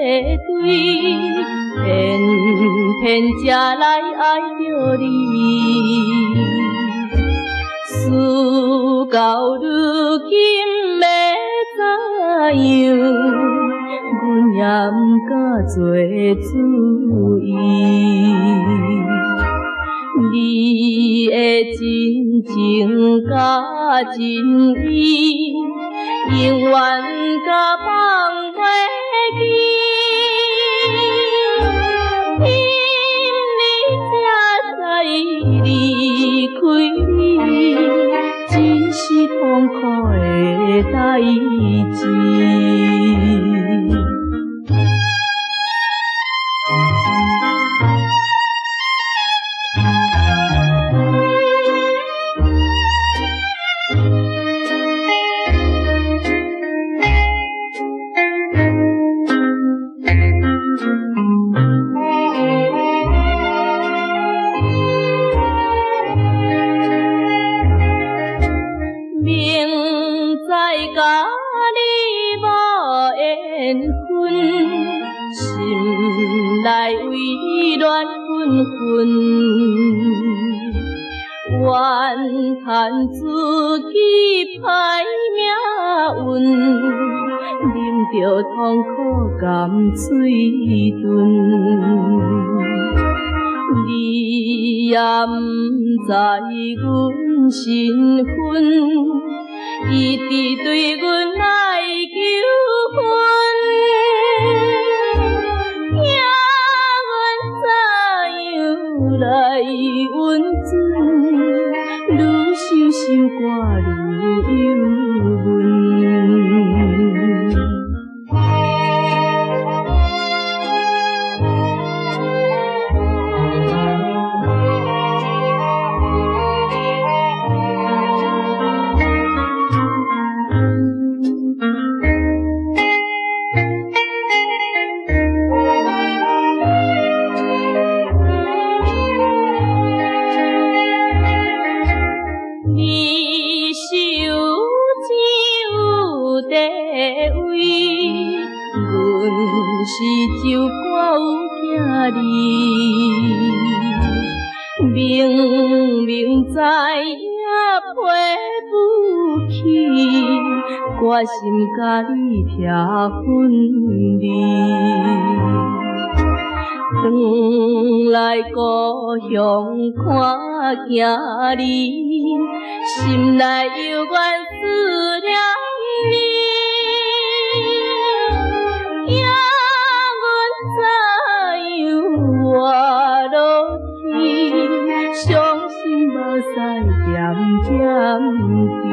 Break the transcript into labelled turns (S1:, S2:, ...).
S1: 对，偏偏才来爱着你。事到如今要怎样，阮也毋敢做主意。你的真情甲真意，永远甲放袂记。因你才知离开你，真是痛苦的代志。甲你无缘分，心内为乱纷纷，怨叹自己歹命运，啉着痛苦甘嘴唇。你也毋知阮身份，一直对阮来求婚，惊阮怎样来温存，愈想心肝愈忧闷。你是有钱有地位，阮是酒馆有囝儿，明明知影赔不起，决心甲你拆分离。转来故乡看囝儿，心内犹原思念你，惊阮怎样活落去，伤心目屎点点滴。